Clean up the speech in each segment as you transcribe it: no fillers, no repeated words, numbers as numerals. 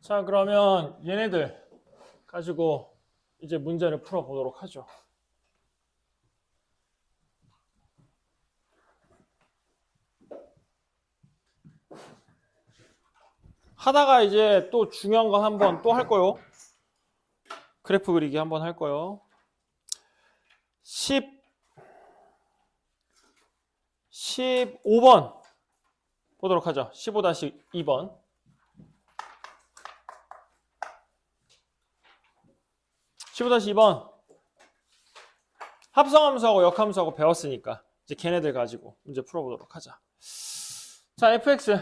자, 그러면 얘네들 가지고 이제 문제를 풀어보도록 하죠. 하다가 이제 또 중요한 거 한번 또 할 거요. 그래프 그리기 한번 할 거요. 15번 보도록 하죠. 15-2번. 합성함수하고 역함수하고 배웠으니까 이제 걔네들 가지고 문제 풀어보도록 하자. 자, fx는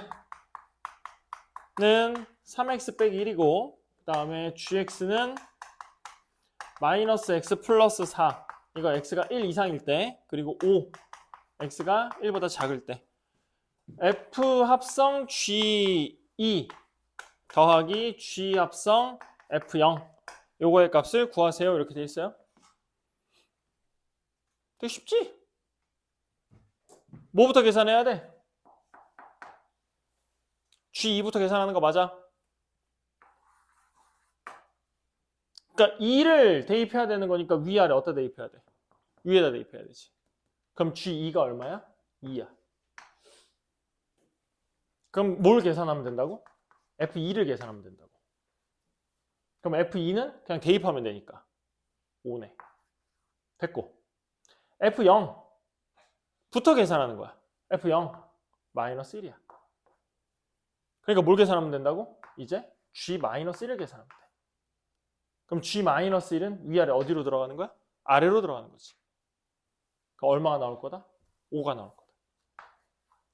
3x 빼기 1이고 그 다음에 gx는 마이너스 x 플러스 4. 이거 x가 1 이상일 때, 그리고 5, x가 1보다 작을 때 f 합성 g2 더하기 g 합성 f0 요거의 값을 구하세요. 이렇게 돼 있어요. 되게 쉽지? 뭐부터 계산해야 돼? G2부터 계산하는 거 맞아? 그러니까 2를 대입해야 되는 거니까 위아래 어디다 대입해야 돼? 위에다 대입해야 되지. 그럼 G2가 얼마야? 2야. 그럼 뭘 계산하면 된다고? F2를 계산하면 된다고. 그럼 F2는 그냥 대입하면 되니까 5네. 됐고. F0부터 계산하는 거야. F0 마이너스 1이야. 그러니까 뭘 계산하면 된다고? 이제 G-1을 계산하면 돼. 그럼 G-1은 위아래 어디로 들어가는 거야? 아래로 들어가는 거지. 그럼 얼마가 나올 거다? 5가 나올 거다.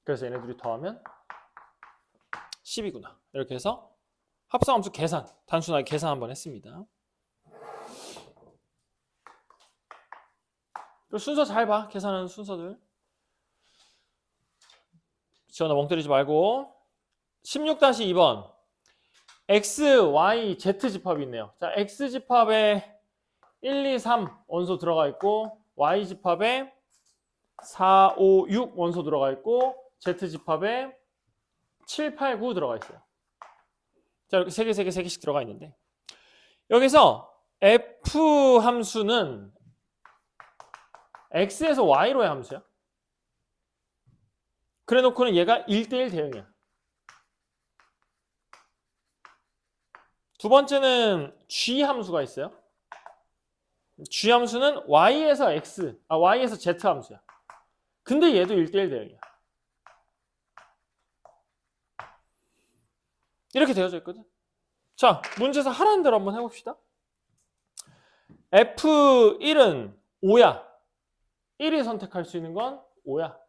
그래서 얘네들이 더하면 10이구나. 이렇게 해서 합성함수 계산, 단순하게 계산 한번 했습니다. 순서 잘 봐. 계산하는 순서들. 지원아 멍 때리지 말고. 16-2번 x, y, z 집합이 있네요. 자, x 집합에 1, 2, 3 원소 들어가 있고 y 집합에 4, 5, 6 원소 들어가 있고 z 집합에 7, 8, 9 들어가 있어요. 자, 이렇게 3개씩 들어가 있는데 여기서 f 함수는 x에서 y로의 함수야. 그래 놓고는 얘가 1대1 대응이야. 두 번째는 g 함수가 있어요. g 함수는 y에서 y에서 z 함수야. 근데 얘도 1대1 대응이야. 이렇게 되어져 있거든. 자, 문제에서 하라는 대로 한번 해봅시다. F1은 5야. 1이 선택할 수 있는 건 5야.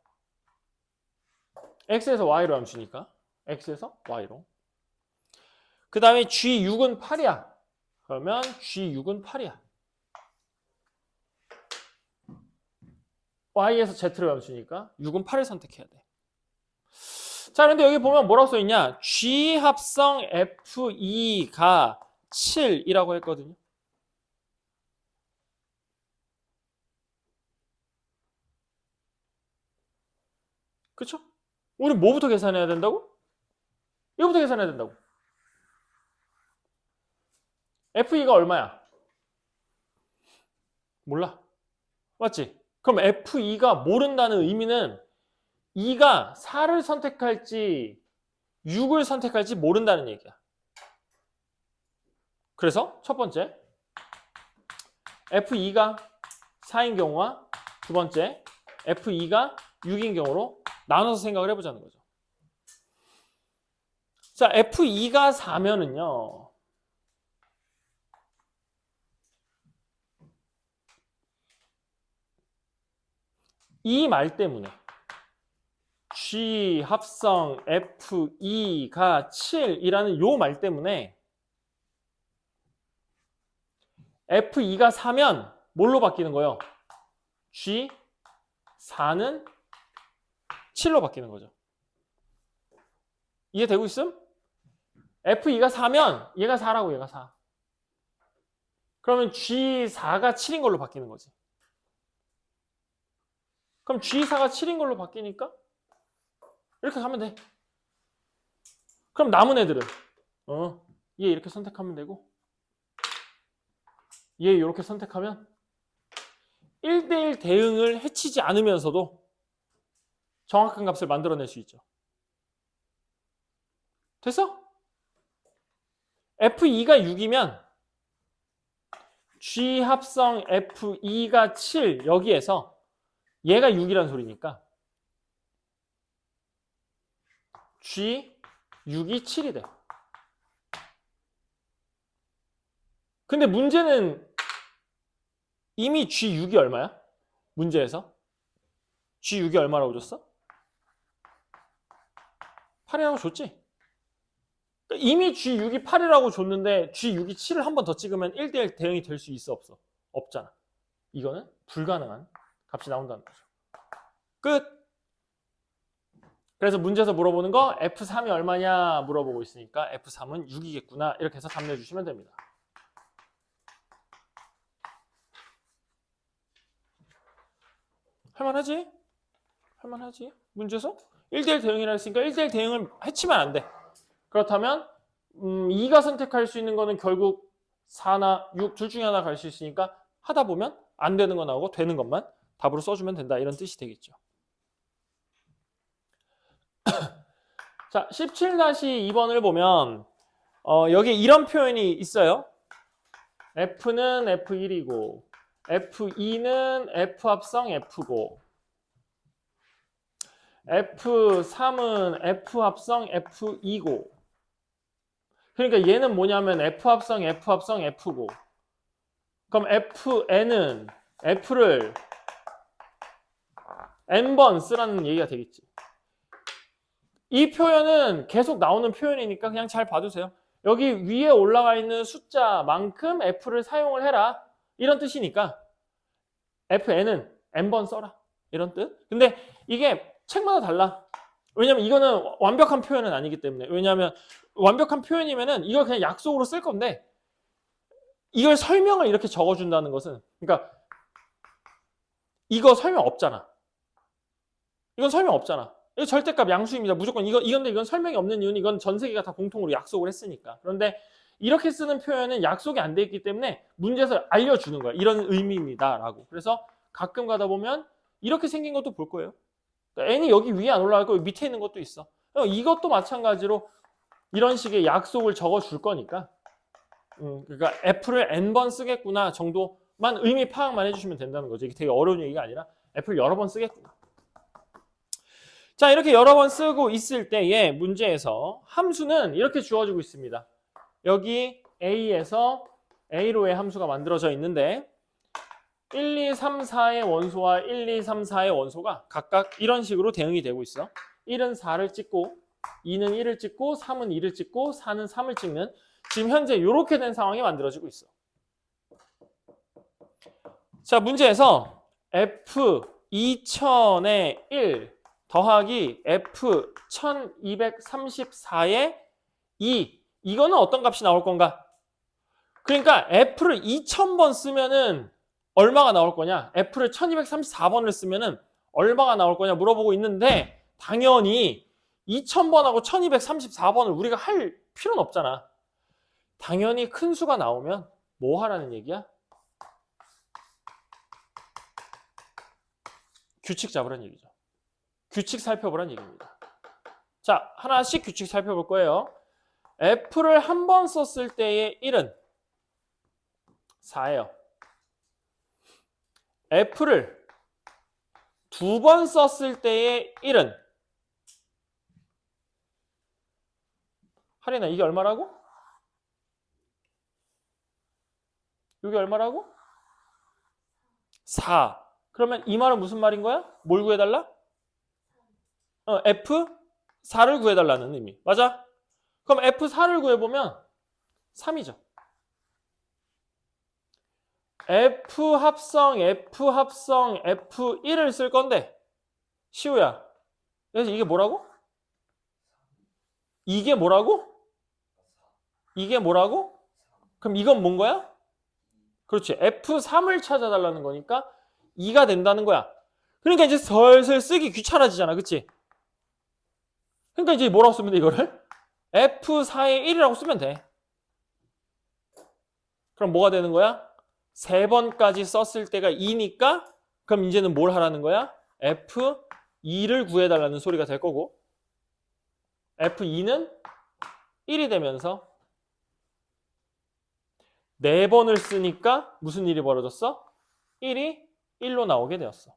X에서 Y로 함수니까. X에서 Y로. 그 다음에 G6은 8이야. 그러면 G6은 8이야. Y에서 Z로 함수니까 6은 8을 선택해야 돼. 자, 그런데 여기 보면 뭐라고 써있냐? G 합성 F2가 7이라고 했거든요. 그쵸? 우리 뭐부터 계산해야 된다고? 이거부터 계산해야 된다고. F2가 얼마야? 몰라. 맞지? 그럼 F2가 모른다는 의미는 2가 4를 선택할지 6을 선택할지 모른다는 얘기야. 그래서 첫 번째 F2가 4인 경우와 두 번째 F2가 6인 경우로 나눠서 생각을 해보자는 거죠. 자, F2가 4면은요. 이 말 때문에 G 합성 F2가 7이라는 요 말 때문에 F2가 4면 뭘로 바뀌는 거예요? G4는 7로 바뀌는 거죠. 이해되고 있음? F2가 4면 얘가 4라고 얘가 4. 그러면 G4가 7인 걸로 바뀌는 거지. 그럼 G4가 7인 걸로 바뀌니까 이렇게 가면 돼. 그럼 남은 애들은 얘 이렇게 선택하면 되고 얘 이렇게 선택하면 1대1 대응을 해치지 않으면서도 정확한 값을 만들어낼 수 있죠. 됐어? F2가 6이면 G 합성 F2가 7 여기에서 얘가 6이란 소리니까 G 6이 7이 돼. 근데 문제는 이미 G6이 얼마야? 문제에서 G6이 얼마라고 줬어? 8이라고 줬지? 이미 G6이 8이라고 줬는데 G6이 7을 한 번 더 찍으면 1대1 대응이 될 수 있어 없어? 없잖아. 이거는 불가능한 값이 나온다는 거죠. 끝! 그래서 문제에서 물어보는 거 F3이 얼마냐 물어보고 있으니까 F3은 6이겠구나 이렇게 해서 답 내주시면 됩니다. 할만하지? 할만하지? 문제에서 1대1 대응이라 했으니까 1대1 대응을 해치면 안 돼. 그렇다면 2가 선택할 수 있는 거는 결국 4나 6 둘 중에 하나 갈 수 있으니까 하다 보면 안 되는 거 나오고 되는 것만 답으로 써주면 된다 이런 뜻이 되겠죠. 자, 17-2번을 보면 여기 이런 표현이 있어요. F는 F1이고 F2는 F 합성 F고 F3은 F 합성 F2고 그러니까 얘는 뭐냐면 F 합성 F 합성 F고 그럼 FN은 F를 N번 쓰라는 얘기가 되겠지. 이 표현은 계속 나오는 표현이니까 그냥 잘 봐두세요. 여기 위에 올라가 있는 숫자만큼 F를 사용을 해라 이런 뜻이니까 FN은 N번 써라 이런 뜻. 근데 이게 책마다 달라. 왜냐면 이거는 완벽한 표현은 아니기 때문에. 왜냐하면 완벽한 표현이면은 이걸 그냥 약속으로 쓸 건데 이걸 설명을 이렇게 적어준다는 것은 그러니까 이거 설명 없잖아. 이건 설명 없잖아. 이거 절대값 양수입니다. 무조건 이건 설명이 없는 이유는 이건 전 세계가 다 공통으로 약속을 했으니까. 그런데 이렇게 쓰는 표현은 약속이 안 돼 있기 때문에 문제에서 알려주는 거야. 이런 의미입니다. 라고. 그래서 가끔 가다 보면 이렇게 생긴 것도 볼 거예요. 그러니까 n이 여기 위에 안 올라갈 거고 밑에 있는 것도 있어. 이것도 마찬가지로 이런 식의 약속을 적어줄 거니까 그러니까 F를 n번 쓰겠구나 정도만 의미 파악만 해주시면 된다는 거죠. 이게 되게 어려운 얘기가 아니라 F를 여러 번 쓰겠구나. 자, 이렇게 여러 번 쓰고 있을 때의 문제에서 함수는 이렇게 주어지고 있습니다. 여기 A에서 A로의 함수가 만들어져 있는데 1, 2, 3, 4의 원소와 1, 2, 3, 4의 원소가 각각 이런 식으로 대응이 되고 있어. 1은 4를 찍고 2는 1을 찍고 3은 2를 찍고 4는 3을 찍는 지금 현재 이렇게 된 상황이 만들어지고 있어. 자, 문제에서 F 2000의 1 더하기 F 1234의 2 이거는 어떤 값이 나올 건가? 그러니까 F를 2000번 쓰면은 얼마가 나올 거냐? F를 1234번을 쓰면은 얼마가 나올 거냐 물어보고 있는데 당연히 2000번하고 1234번을 우리가 할 필요는 없잖아. 당연히 큰 수가 나오면 뭐 하라는 얘기야? 규칙 잡으라는 얘기죠. 규칙 살펴보라는 얘기입니다. 자, 하나씩 규칙 살펴볼 거예요. F를 한 번 썼을 때의 1은 4예요. F를 두 번 썼을 때의 1은 하리나 이게 얼마라고? 이게 얼마라고? 4. 그러면 이 말은 무슨 말인 거야? 뭘 구해달라? F4를 구해달라는 의미. 맞아? 그럼 F4를 구해보면 3이죠. F 합성 F1을 쓸 건데 시우야. 그래서 이게 뭐라고? 이게 뭐라고? 이게 뭐라고? 그럼 이건 뭔 거야? 그렇지. F3을 찾아달라는 거니까 2가 된다는 거야. 그러니까 이제 슬슬 쓰기 귀찮아지잖아. 그치? 그러니까 이제 뭐라고 쓰면 돼, 이거를? F4의 1이라고 쓰면 돼. 그럼 뭐가 되는 거야? 3번까지 썼을 때가 2니까 그럼 이제는 뭘 하라는 거야? F2를 구해달라는 소리가 될 거고 F2는 1이 되면서 4번을 쓰니까 무슨 일이 벌어졌어? 1이 1로 나오게 되었어.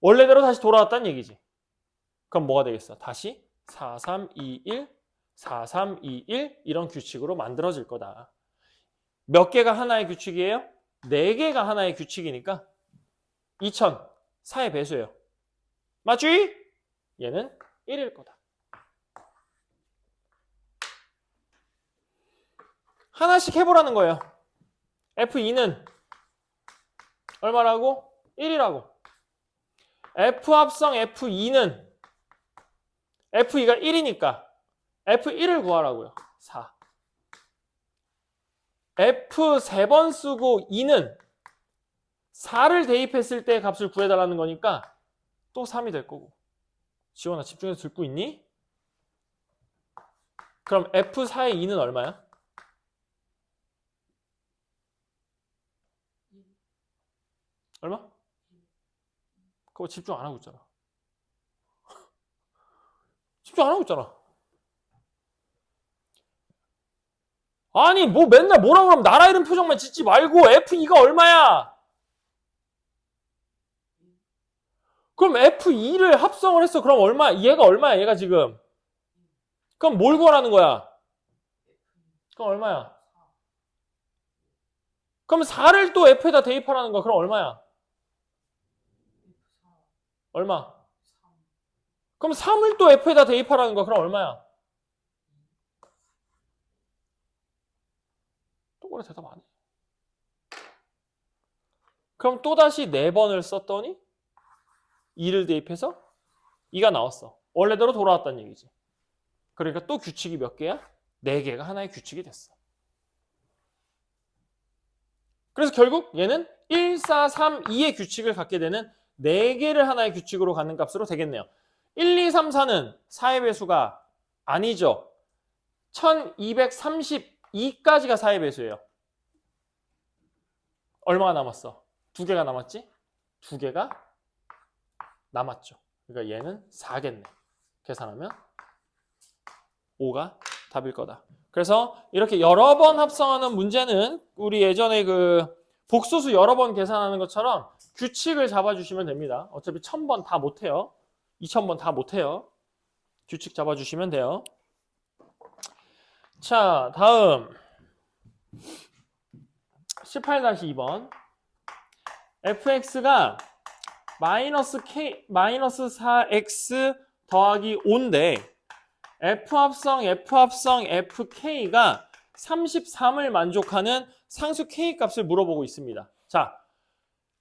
원래대로 다시 돌아왔다는 얘기지. 그럼 뭐가 되겠어? 다시 4, 3, 2, 1, 4, 3, 2, 1 이런 규칙으로 만들어질 거다. 몇 개가 하나의 규칙이에요? 4개가 하나의 규칙이니까 2000, 4의 배수예요. 맞지? 얘는 1일 거다. 하나씩 해보라는 거예요. F2는 얼마라고? 1이라고. F 합성 F2는 F2가 1이니까 F1을 구하라고요. 4. F 3번 쓰고 2는 4를 대입했을 때 값을 구해달라는 거니까 또 3이 될 거고. 지원아 집중해서 듣고 있니? 그럼 F4의 2는 얼마야? 얼마? 그거 집중 안 하고 있잖아. 집중 안 하고 있잖아. 아니 뭐 맨날 뭐라 그러면 나라 이름 표정만 짓지 말고 F2가 얼마야? 그럼 F2를 합성을 했어. 그럼 얼마? 얘가 얼마야? 얘가 지금. 그럼 뭘 구하라는 거야? 그럼 얼마야? 그럼 4를 또 F에다 대입하라는 거야. 그럼 얼마야? 얼마? 그럼 3을 또 F에다 대입하라는 거야. 그럼 얼마야? 똑바로 대답 안 해. 그럼 또다시 4번을 썼더니 2를 대입해서 2가 나왔어. 원래대로 돌아왔다는 얘기지. 그러니까 또 규칙이 몇 개야? 4개가 하나의 규칙이 됐어. 그래서 결국 얘는 1, 4, 3, 2의 규칙을 갖게 되는 4개를 하나의 규칙으로 갖는 값으로 되겠네요. 1, 2, 3, 4는 4의 배수가 아니죠. 1232까지가 4의 배수예요. 얼마가 남았어? 2개가 남았지? 2개가 남았죠. 그러니까 얘는 4겠네. 계산하면 5가 답일 거다. 그래서 이렇게 여러 번 합성하는 문제는 우리 예전에 그 복소수 여러 번 계산하는 것처럼 규칙을 잡아주시면 됩니다. 어차피 1000번 다 못해요. 2000번 다 못해요. 규칙 잡아주시면 돼요. 자, 다음 18-2번 fx가 -4x 더하기 5인데 F 합성 FK가 33을 만족하는 상수 K 값을 물어보고 있습니다. 자,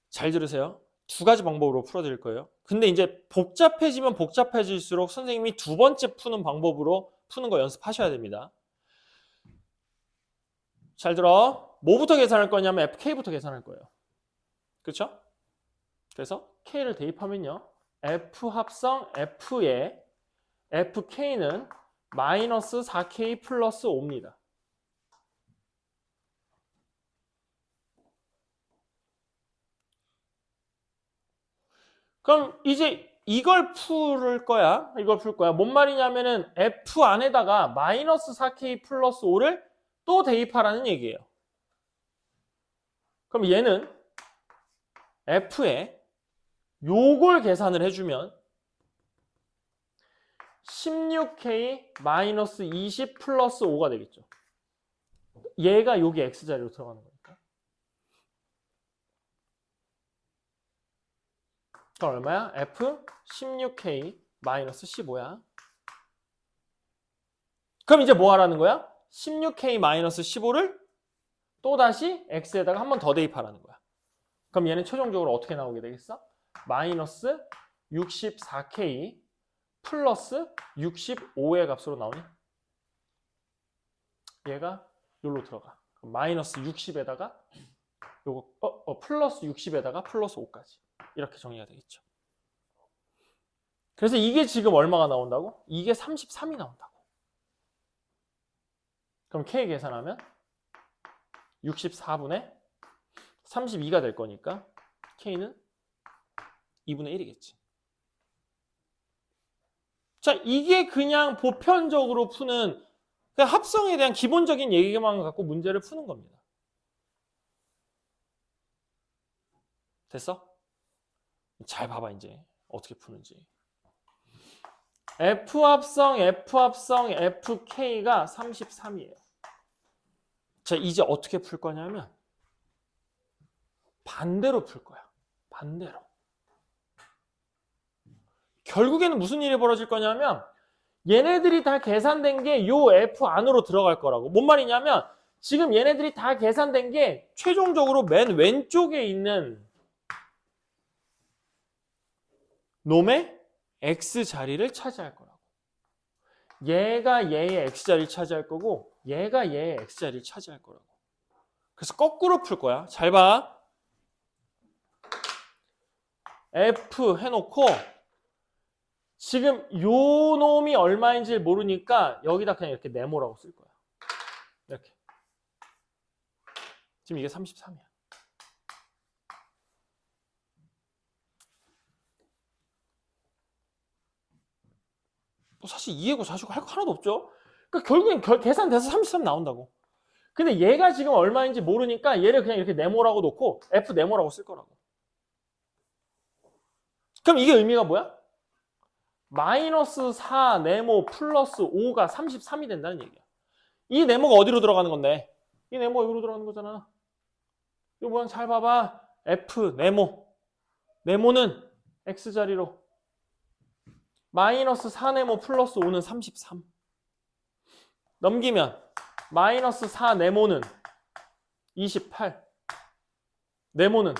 잘 들으세요. 2가지 방법으로 풀어드릴 거예요. 근데 이제 복잡해지면 복잡해질수록 선생님이 2번째 푸는 방법으로 푸는 거 연습하셔야 됩니다. 잘 들어. 뭐부터 계산할 거냐면 FK부터 계산할 거예요. 그렇죠? 그래서 K를 대입하면요. F 합성 F에 FK는 -4K 플러스 5입니다. 그럼 이제 이걸 풀 거야. 뭔 말이냐면은 F 안에다가 -4K 플러스 5를 또 대입하라는 얘기예요. 그럼 얘는 F에 요걸 계산을 해주면 16K-20 플러스 5가 되겠죠. 얘가 여기 X자리로 들어가는 거니까. 그럼 얼마야? F 16K-15야. 그럼 이제 뭐 하라는 거야? 16K-15를 또다시 X에다가 한 번 더 대입하라는 거야. 그럼 얘는 최종적으로 어떻게 나오게 되겠어? 마이너스 64K 플러스 65의 값으로 나오니? 얘가 여기로 들어가. 마이너스 60에다가 요거 플러스 60에다가 플러스 5까지 이렇게 정리가 되겠죠. 그래서 이게 지금 얼마가 나온다고? 이게 33이 나온다고. 그럼 K 계산하면 64분의 32가 될 거니까 K는 2분의 1이겠지. 자, 이게 그냥 보편적으로 푸는 그냥 합성에 대한 기본적인 얘기만 갖고 문제를 푸는 겁니다. 됐어? 잘 봐봐 이제 어떻게 푸는지. F합성, F합성, FK가 33이에요. 자, 이제 어떻게 풀 거냐면 반대로 풀 거야. 반대로. 결국에는 무슨 일이 벌어질 거냐면 얘네들이 다 계산된 게 요 F 안으로 들어갈 거라고. 뭔 말이냐면 지금 얘네들이 다 계산된 게 최종적으로 맨 왼쪽에 있는 놈의 X 자리를 차지할 거라고. 얘가 얘의 X 자리를 차지할 거고 얘가 얘의 X 자리를 차지할 거라고. 그래서 거꾸로 풀 거야. 잘 봐. F 해놓고 지금 요 놈이 얼마인지 모르니까 여기다 그냥 이렇게 네모라고 쓸 거야. 이렇게. 지금 이게 33이야. 뭐 사실 이해고 사시고 할 거 하나도 없죠. 그러니까 결국엔 계산돼서 33 나온다고. 근데 얘가 지금 얼마인지 모르니까 얘를 그냥 이렇게 네모라고 놓고 F 네모라고 쓸 거라고. 그럼 이게 의미가 뭐야? 마이너스 4 네모 플러스 5가 33이 된다는 얘기야. 이 네모가 어디로 들어가는 건데? 이 네모가 여기로 들어가는 거잖아. 이거 뭐야? 잘 봐봐. F 네모. 네모는 X자리로. 마이너스 4 네모 플러스 5는 33. 넘기면 마이너스 4 네모는 28. 네모는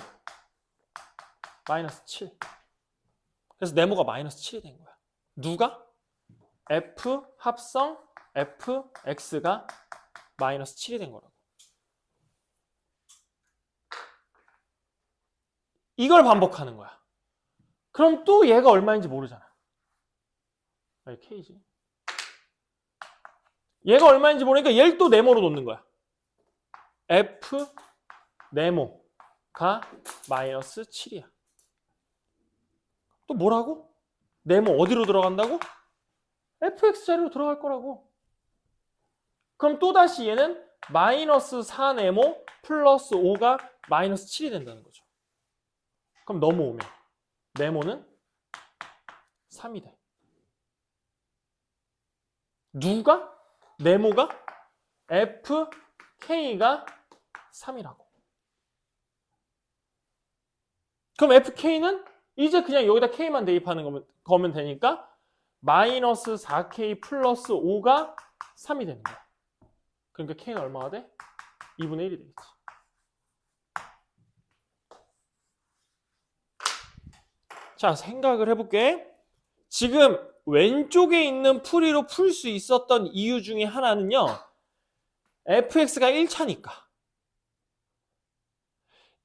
마이너스 7. 그래서 네모가 마이너스 7이 된 거야. 누가? F 합성 Fx가 마이너스 7이 된 거라고. 이걸 반복하는 거야. 그럼 또 얘가 얼마인지 모르잖아. 아니, K지. 얘가 얼마인지 모르니까 얘를 또 네모로 놓는 거야. F 네모가 마이너스 7이야. 또 뭐라고? 네모 어디로 들어간다고? fx 자리로 들어갈 거라고. 그럼 또다시 얘는 마이너스 4네모 플러스 5가 마이너스 7이 된다는 거죠. 그럼 넘어오면 네모는 3이 돼. 누가? 네모가? fk가 3이라고. 그럼 fk는 이제 그냥 여기다 k만 대입하는 거면 되니까 마이너스 4k 플러스 5가 3이 되는 거야. 그러니까 k는 얼마가 돼? 2분의 1이 되겠지. 자, 생각을 해볼게. 지금 왼쪽에 있는 풀이로 풀 수 있었던 이유 중에 하나는요. fx가 1차니까.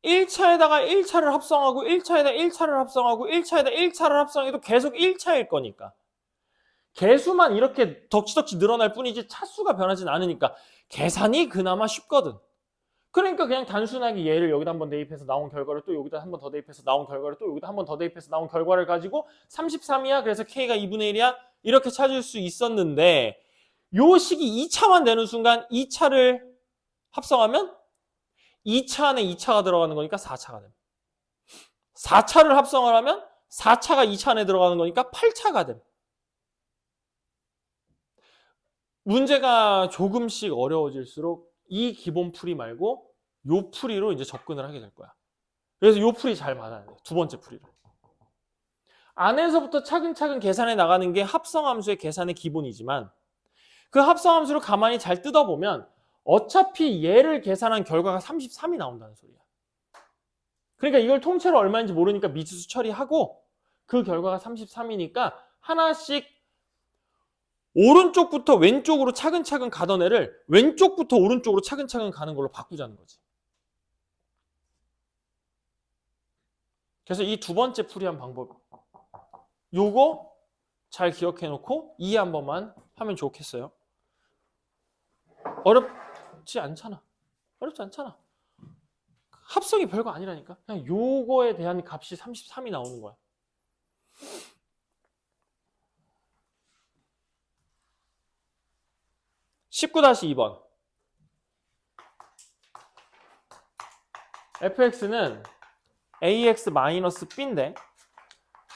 1차에다가 1차를 합성하고 1차에다 1차를 합성하고 1차에다 1차를 합성해도 계속 1차일 거니까. 개수만 이렇게 덕지덕지 늘어날 뿐이지 차수가 변하진 않으니까 계산이 그나마 쉽거든. 그러니까 그냥 단순하게 얘를 여기다 한번 대입해서 나온 결과를 또 여기다 한번 더 대입해서 나온 결과를 또 여기다 한번 더 대입해서 나온 결과를 가지고 33이야. 그래서 K가 2분의 1이야. 이렇게 찾을 수 있었는데 요 식이 2차만 되는 순간 2차를 합성하면 2차 안에 2차가 들어가는 거니까 4차가 됩니다. 4차를 합성을 하면 4차가 2차 안에 들어가는 거니까 8차가 됩니다. 문제가 조금씩 어려워질수록 이 기본 풀이 말고 요 풀이로 이제 접근을 하게 될 거야. 그래서 요 풀이 잘 받아야 돼. 두 번째 풀이로. 안에서부터 차근차근 계산해 나가는 게 합성함수의 계산의 기본이지만 그 합성함수를 가만히 잘 뜯어보면 어차피 얘를 계산한 결과가 33이 나온다는 소리야. 그러니까 이걸 통째로 얼마인지 모르니까 미지수 처리하고 그 결과가 33이니까 하나씩 오른쪽부터 왼쪽으로 차근차근 가던 애를 왼쪽부터 오른쪽으로 차근차근 가는 걸로 바꾸자는 거지. 그래서 이 두 번째 풀이한 방법 요거 잘 기억해 놓고 이해 한 번만 하면 좋겠어요. 어렵지 않잖아. 어렵지 않잖아. 합성이 별거 아니라니까. 그냥 요거에 대한 값이 33이 나오는 거야. (19-2번) fx는 ax-b인데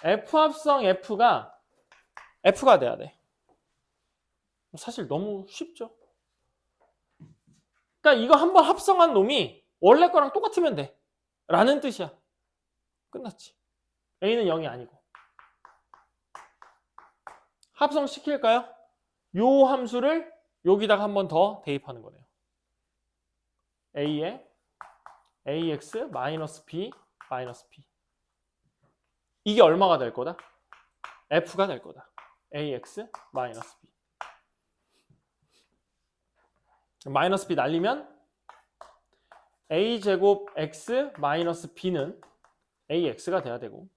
f 합성 f가 돼야 돼. 사실 너무 쉽죠. 그러니까 이거 한번 합성한 놈이 원래 거랑 똑같으면 돼 라는 뜻이야. 끝났지. a는 0이 아니고. 합성시킬까요? 요 함수를 여기다가 한 번 더 대입하는 거네요. a에 ax -b -p 이게 얼마가 될 거다? f가 될 거다. ax -b 마이너스 b 날리면 a제곱 x b는 ax가 돼야 되고,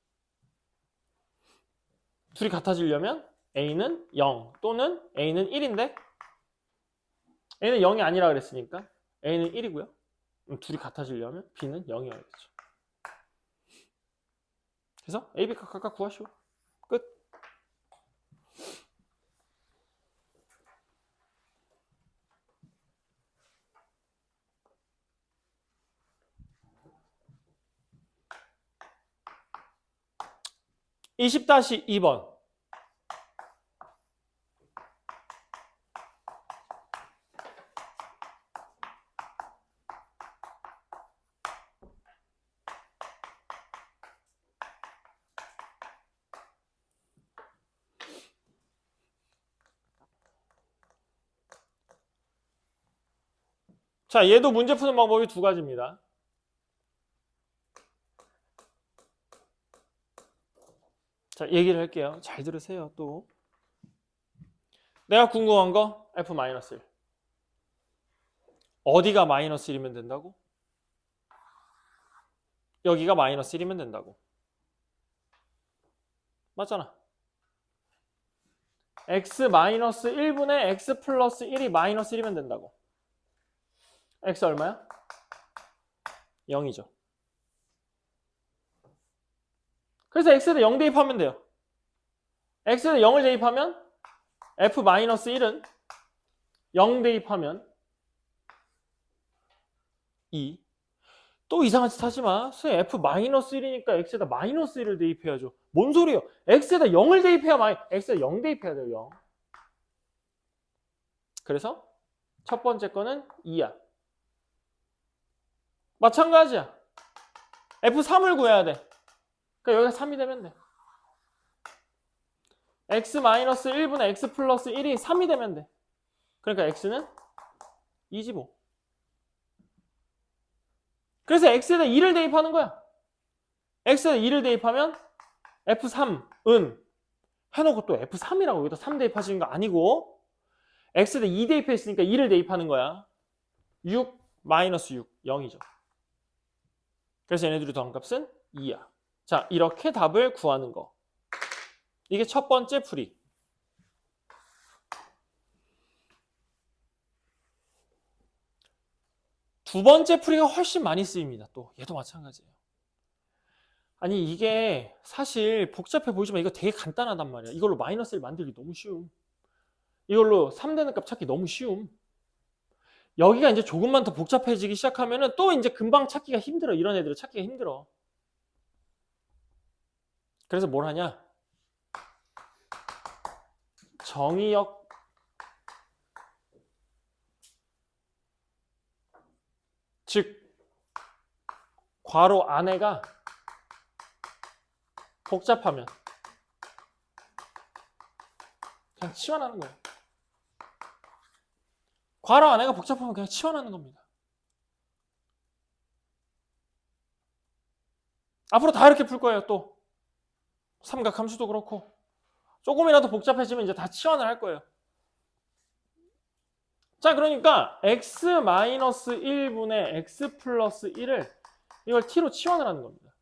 둘이 같아지려면 a는 0 또는 a는 1인데 a는 0이 아니라 그랬으니까 a는 1이고요. 둘이 같아지려면 b는 0이어야 되죠. 그래서 a, b 각각 구하시오. 끝. (20-2번) 자, 얘도 문제 푸는 방법이 두 가지입니다. 자, 얘기를 할게요. 잘 들으세요. 또 내가 궁금한 거 f-1 어디가 -1이면 된다고? 여기가 -1이면 된다고. 맞잖아. x-1분의 x 플러스 1이 -1이면 된다고. x 얼마야? 0이죠. 그래서 x에다 0 대입하면 돼요. x에다 0을 대입하면 f-1은 0 대입하면 2. 또 이상한 짓 하지 마. 선생님 f-1이니까 x에다 -1을 대입해야죠. 뭔 소리예요? x에다 0을 대입해야 x에다 0 대입해야 돼요. 0. 그래서 첫 번째 거는 2야. 마찬가지야. f3을 구해야 돼. 그러니까 여기가 3이 되면 돼. x-1분의 x 플러스 1이 3이 되면 돼. 그러니까 x는 2지 뭐. 그래서 x에다 2를 대입하는 거야. x에다 2를 대입하면 f3은 해놓고 또 f3이라고 여기다 3 대입하시는 거 아니고 x에다 2 대입했으니까 2를 대입하는 거야. 6 마이너스 6 0이죠. 그래서 얘네들이 더한 값은 2야. 자, 이렇게 답을 구하는 거. 이게 첫 번째 풀이. 두 번째 풀이가 훨씬 많이 쓰입니다. 또 얘도 마찬가지예요. 아니 이게 사실 복잡해 보이지만 이거 되게 간단하단 말이야. 이걸로 마이너스를 만들기 너무 쉬움. 이걸로 3되는 값 찾기 너무 쉬움. 여기가 이제 조금만 더 복잡해지기 시작하면은 또 이제 금방 찾기가 힘들어. 이런 애들은 찾기가 힘들어. 그래서 뭘 하냐? 정의역 즉 괄호 안에가 복잡하면 그냥 치환하는 거예요. 괄호 안에가 복잡하면 그냥 치환하는 겁니다. 앞으로 다 이렇게 풀 거예요. 또 삼각함수도 그렇고 조금이라도 복잡해지면 이제 다 치환을 할 거예요. 자, 그러니까 x-1분의 x 플러스 1을 이걸 t로 치환을 하는 겁니다.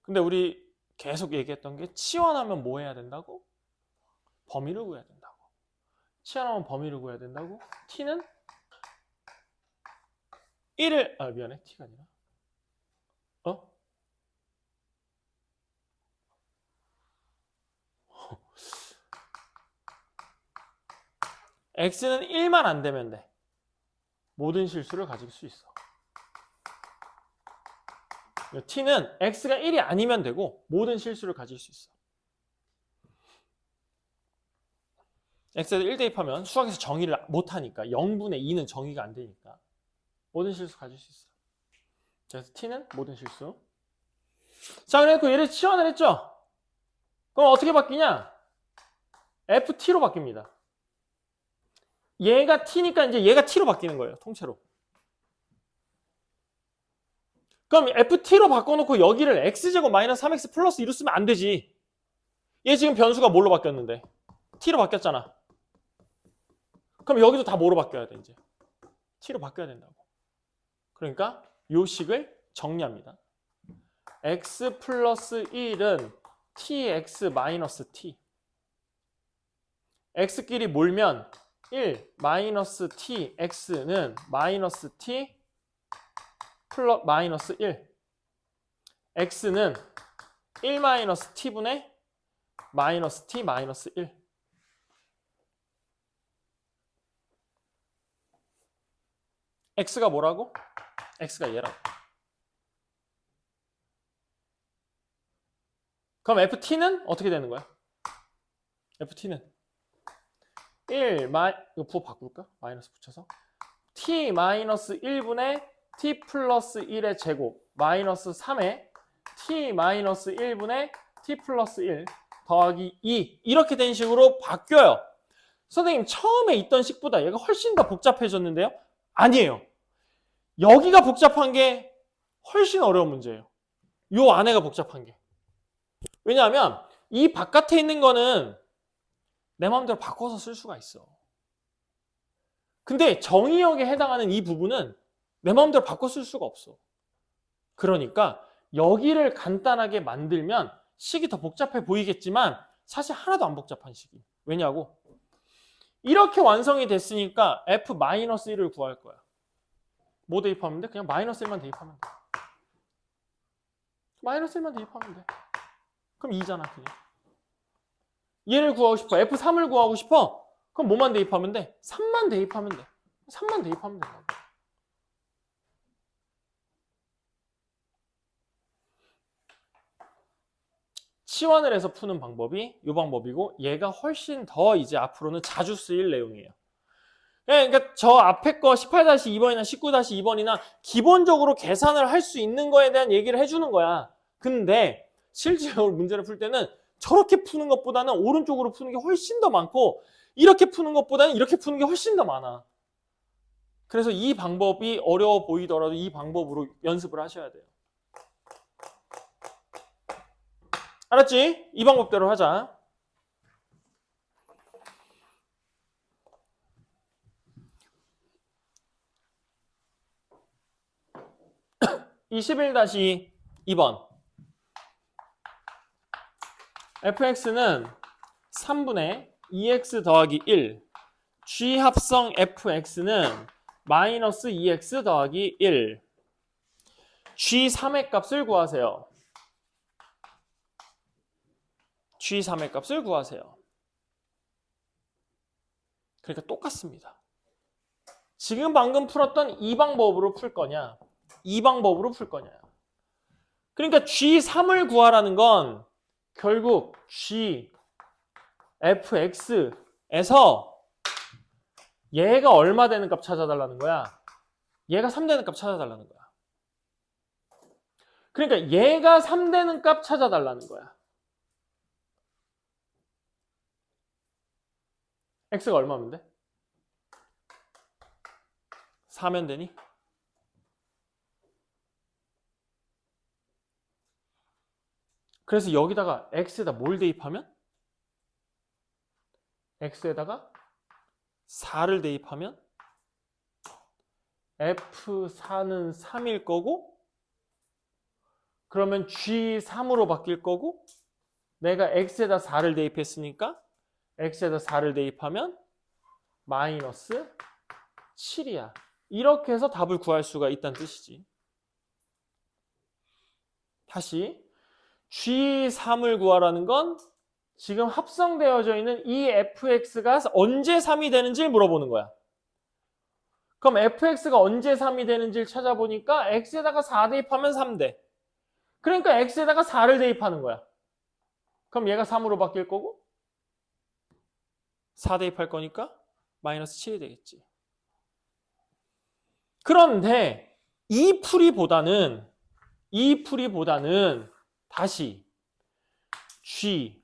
근데 우리 계속 얘기했던 게 치환하면 뭐 해야 된다고? 범위를 구해야 된다고. 치환하면 범위를 구해야 된다고? t는 1을 미안해. t가 아니라 x는 1만 안 되면 돼. 모든 실수를 가질 수 있어. t는 x가 1이 아니면 되고 모든 실수를 가질 수 있어. x에다 1 대입하면 수학에서 정의를 못하니까 0분의 2는 정의가 안 되니까 모든 실수 가질 수 있어. 그래서 t는 모든 실수. 자, 그래서 얘를 치환을 했죠. 그럼 어떻게 바뀌냐? ft로 바뀝니다. 얘가 t니까 이제 얘가 t로 바뀌는 거예요. 통째로. 그럼 ft로 바꿔놓고 여기를 x제곱 마이너스 3x 플러스 2로 쓰면 안 되지. 얘 지금 변수가 뭘로 바뀌었는데? t로 바뀌었잖아. 그럼 여기도 다 뭐로 바뀌어야 돼 이제? t로 바뀌어야 된다고. 그러니까 요 식을 정리합니다. x 플러스 1은 tx 마이너스 t. x끼리 몰면 1 마이너스 tx는 마이너스 t 플러스 마이너스 1. x는 1 마이너스 t분의 마이너스 t 마이너스 1. x가 뭐라고? x가 얘라고. 그럼 ft는 어떻게 되는 거야? ft는 1 이거 부호 바꿀까? 마이너스 붙여서 t 마이너스 1분의 t 플러스 1의 제곱 마이너스 3의 t 마이너스 1분의 t 플러스 1 더하기 2 이렇게 된 식으로 바뀌어요. 선생님 처음에 있던 식보다 얘가 훨씬 더 복잡해졌는데요? 아니에요. 여기가 복잡한 게 훨씬 어려운 문제예요. 요 안에가 복잡한 게. 왜냐하면 이 바깥에 있는 거는 내 마음대로 바꿔서 쓸 수가 있어. 근데 정의역에 해당하는 이 부분은 내 마음대로 바꿔 쓸 수가 없어. 그러니까 여기를 간단하게 만들면 식이 더 복잡해 보이겠지만 사실 하나도 안 복잡한 식이. 왜냐고? 이렇게 완성이 됐으니까 f-1을 구할 거야. 뭐 대입하면 돼? 그냥 마이너스 1만 대입하면 돼. 마이너스 1만 대입하면 돼. 그럼 2잖아 그냥. 얘를 구하고 싶어. f3을 구하고 싶어. 그럼 뭐만 대입하면 돼? 3만 대입하면 돼. 3만 대입하면 된다고. 치환을 해서 푸는 방법이 이 방법이고 얘가 훨씬 더 이제 앞으로는 자주 쓰일 내용이에요. 그러니까 저 앞에 거 18-2번이나 19-2번이나 기본적으로 계산을 할 수 있는 거에 대한 얘기를 해주는 거야. 근데 실제로 문제를 풀 때는 저렇게 푸는 것보다는 오른쪽으로 푸는 게 훨씬 더 많고 이렇게 푸는 것보다는 이렇게 푸는 게 훨씬 더 많아. 그래서 이 방법이 어려워 보이더라도 이 방법으로 연습을 하셔야 돼요. 알았지? 이 방법대로 하자. 21-2번 fx는 3분의 2x 더하기 1 g 합성 fx는 마이너스 2x 더하기 1 g3의 값을 구하세요. g3의 값을 구하세요. 그러니까 똑같습니다. 지금 방금 풀었던 이 방법으로 풀 거냐 이 방법으로 풀 거냐. 그러니까 g3을 구하라는 건 결국 g fx에서 얘가 얼마 되는 값 찾아달라는 거야. 얘가 3 되는 값 찾아달라는 거야. 그러니까 얘가 3 되는 값 찾아달라는 거야. x가 얼마면 돼? 4면 되니? 그래서 여기다가 x에다 뭘 대입하면? x에다가 4를 대입하면 f4는 3일 거고 그러면 g3으로 바뀔 거고 내가 x에다 4를 대입했으니까 x에다 4를 대입하면 마이너스 7이야. 이렇게 해서 답을 구할 수가 있다는 뜻이지. 다시 G3을 구하라는 건 지금 합성되어져 있는 이 fx가 언제 3이 되는지를 물어보는 거야. 그럼 fx가 언제 3이 되는지를 찾아보니까 x에다가 4 대입하면 3돼. 그러니까 x에다가 4를 대입하는 거야. 그럼 얘가 3으로 바뀔 거고 4 대입할 거니까 마이너스 7이 되겠지. 그런데 이 풀이보다는 다시 G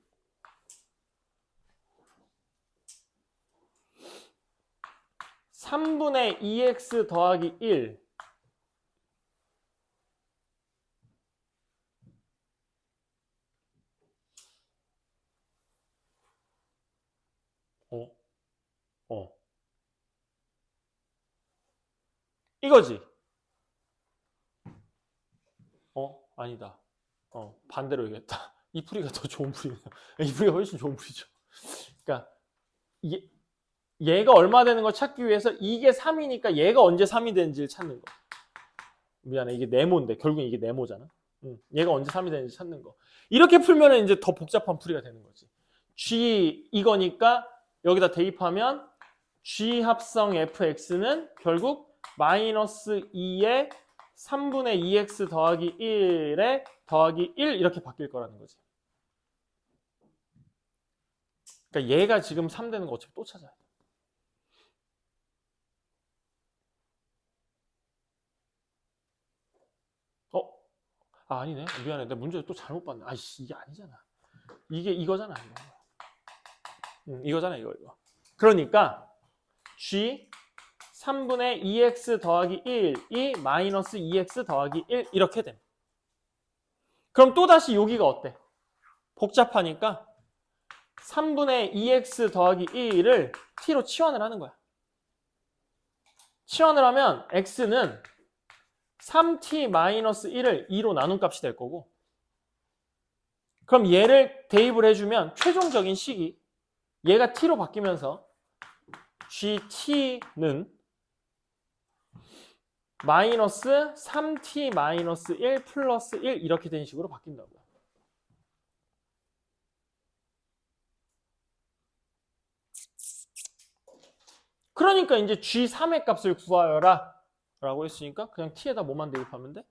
3분의 2x 더하기 1 이거지. 아니다. 반대로 얘기했다. 이 풀이가 더 좋은 풀이네요. 이 풀이가 훨씬 좋은 풀이죠. 그러니까 얘가 얼마 되는 걸 찾기 위해서 이게 3이니까 얘가 언제 3이 되는지를 찾는 거. 미안해. 이게 네모인데 결국엔 이게 네모잖아. 얘가 언제 3이 되는지 찾는 거. 이렇게 풀면 이제 더 복잡한 풀이가 되는 거지. G 이거니까 여기다 대입하면 G 합성 fx는 결국 마이너스 2에 3분의 2x 더하기 1에 더하기 1 이렇게 바뀔 거라는 거지. 그러니까 얘가 지금 3 되는 거 어차피 또 찾아야 돼. 아니네. 미안해. 내가 문제를 또 잘못 봤네. 아이씨, 이게 아니잖아. 이게 이거잖아, 이거. 이거잖아, 이거. 그러니까 G 3분의 2x 더하기 1이 마이너스 2x 더하기 1 이렇게 됨. 그럼 또다시 여기가 어때? 복잡하니까 3분의 2x 더하기 1을 t로 치환을 하는 거야. 치환을 하면 x는 3t-1을 2로 나눈 값이 될 거고, 그럼 얘를 대입을 해주면 최종적인 식이 얘가 t로 바뀌면서 gt는 마이너스 3t-1 플러스 1 이렇게 된 식으로 바뀐다고요. 그러니까 이제 g3의 값을 구하여라 라고 했으니까 그냥 t에다 뭐만 대입하면 돼?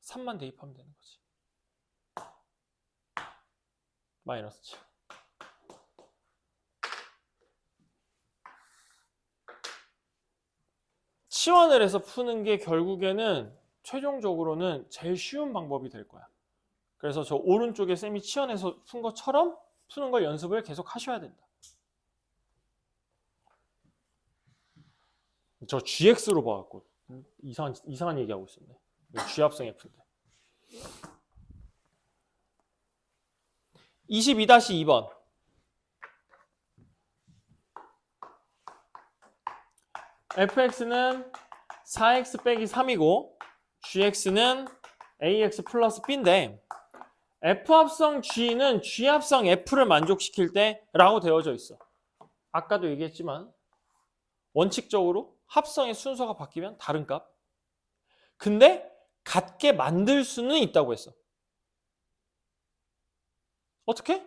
3만 대입하면 되는 거지. 마이너스 7. 치환을 해서 푸는 게 결국에는 최종적으로는 제일 쉬운 방법이 될 거야. 그래서 저 오른쪽에 쌤이 치환해서 푼 것처럼 푸는 걸 연습을 계속 하셔야 된다. 저 GX로 봐갖고 이상한 얘기하고 있었네. G합성 F인데. 22-2번. fx는 4x 빼기 3이고 gx는 ax 플러스 b인데 f합성 g는 g합성 f를 만족시킬 때 라고 되어져 있어. 아까도 얘기했지만 원칙적으로 합성의 순서가 바뀌면 다른 값. 근데 같게 만들 수는 있다고 했어. 어떻게?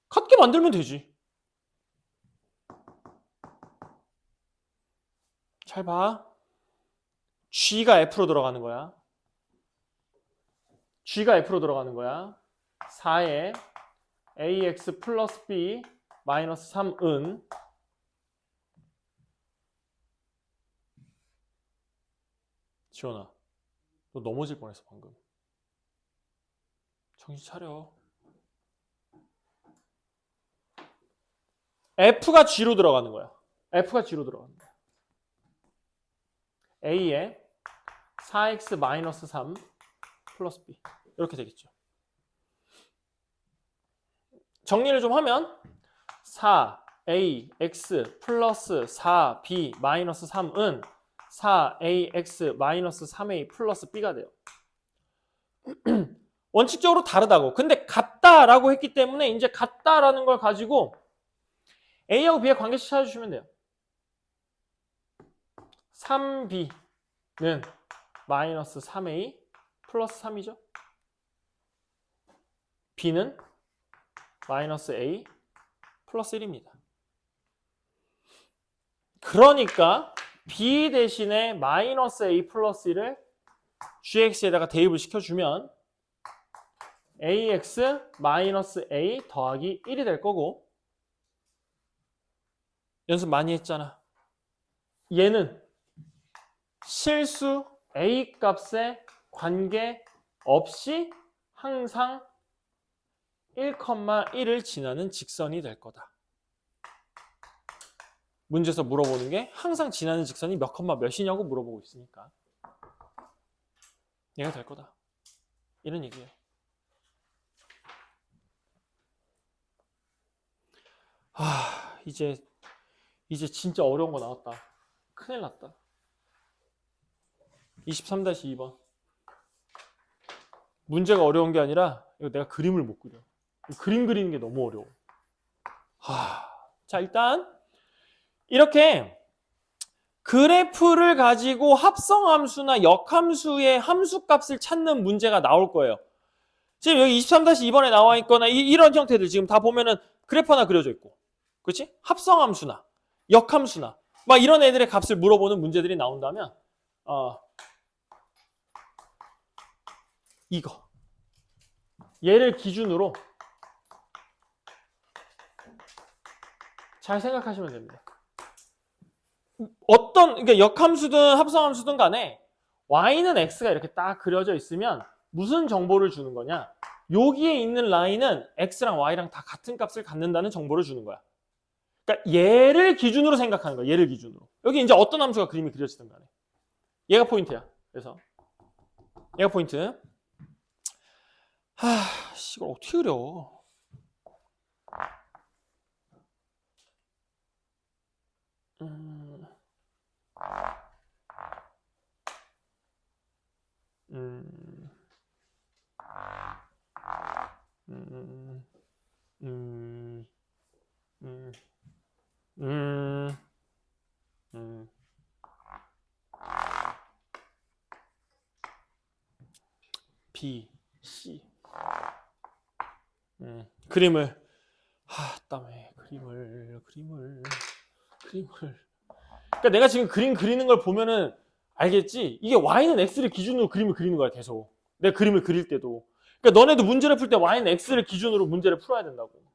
같게 만들면 되지. 잘 봐. G가 F로 들어가는 거야. G가 F로 들어가는 거야. 4에 AX 플러스 B 마이너스 3은 지원아, 너 넘어질 뻔했어 방금. 정신 차려. F가 G로 들어가는 거야. F가 G로 들어가는 거야. A에 4x 마이너스 3 플러스 B 이렇게 되겠죠. 정리를 좀 하면 4ax 플러스 4b 마이너스 3은 4ax 마이너스 3a 플러스 b가 돼요. 원칙적으로 다르다고. 근데 같다라고 했기 때문에 이제 같다라는 걸 가지고 a하고 b의 관계식 찾아주시면 돼요. 3b는 마이너스 3a 플러스 3이죠. b는 마이너스 a 플러스 1입니다. 그러니까 b 대신에 마이너스 a 플러스 1을 gx에다가 대입을 시켜주면 ax 마이너스 a 더하기 1이 될 거고, 연습 많이 했잖아. 얘는 실수 a 값에 관계 없이 항상 1,1을 지나는 직선이 될 거다. 문제에서 물어보는 게 항상 지나는 직선이 몇 컴마 몇이냐고 물어보고 있으니까 얘가 될 거다. 이런 얘기예요. 이제 진짜 어려운 거 나왔다. 큰일 났다. 23-2번. 문제가 어려운 게 아니라 이거 내가 그림을 못 그려. 그림 그리는 게 너무 어려워. 자, 일단 이렇게 그래프를 가지고 합성함수나 역함수의 함수값을 찾는 문제가 나올 거예요. 지금 여기 23-2번에 나와 있거나 이런 형태들 지금 다 보면은 그래프 하나 그려져 있고, 그렇지? 합성함수나 역함수나 막 이런 애들의 값을 물어보는 문제들이 나온다면 이거 얘를 기준으로 잘 생각하시면 됩니다. 그러니까 역함수든 합성함수든 간에 y는 x가 이렇게 딱 그려져 있으면 무슨 정보를 주는 거냐? 여기에 있는 라인은 x랑 y랑 다 같은 값을 갖는다는 정보를 주는 거야. 그러니까 얘를 기준으로 생각하는 거야. 얘를 기준으로. 여기 이제 어떤 함수가 그림이 그려지든 간에. 얘가 포인트야. 그래서 얘가 포인트. 이걸 어떻게 그려? B, C. 그림을 땀에 그림을 그러니까 내가 지금 그림 그리는 걸 보면은 알겠지? 이게 y는 x를 기준으로 그림을 그리는 거야. 계속 내가 그림을 그릴 때도. 그러니까 너네도 문제를 풀 때 y는 x를 기준으로 문제를 풀어야 된다고.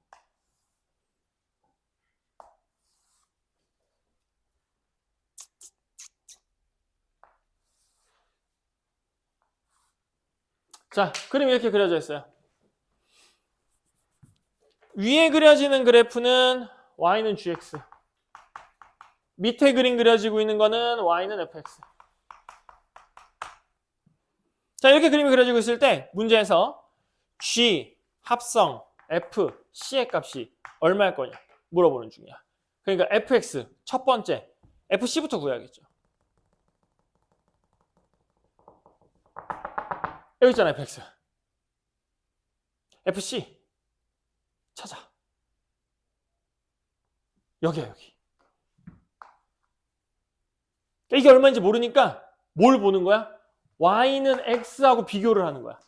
자, 그림 이렇게 그려져 있어요. 위에 그려지는 그래프는 y는 gx, 밑에 그림 그려지고 있는 거는 y는 fx. 자, 이렇게 그림이 그려지고 있을 때 문제에서 g 합성 f c의 값이 얼마일 거냐 물어보는 중이야. 그러니까 fx 첫 번째 fc부터 구해야겠죠. 여기 있잖아, fx. fc 찾아. 여기야, 여기. 이게 얼마인지 모르니까 뭘 보는 거야? y는 x하고 비교를 하는 거야.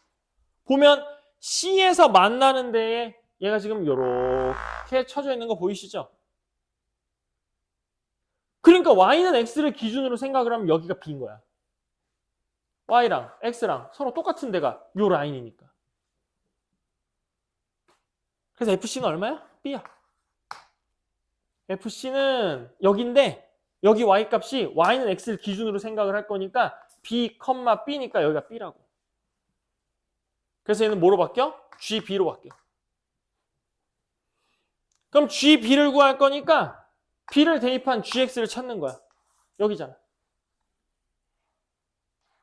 보면 c에서 만나는 데에 얘가 지금 이렇게 쳐져 있는 거 보이시죠? 그러니까 y는 x를 기준으로 생각을 하면 여기가 b인 거야. y랑 x랑 서로 똑같은 데가 요 라인이니까. 그래서 fc는 얼마야? b야. fc는 여기인데 여기 y 값이 y는 x를 기준으로 생각을 할 거니까 b, b니까 여기가 b라고. 그래서 얘는 뭐로 바뀌어? gb로 바뀌어. 그럼 gb를 구할 거니까 b를 대입한 gx를 찾는 거야. 여기잖아.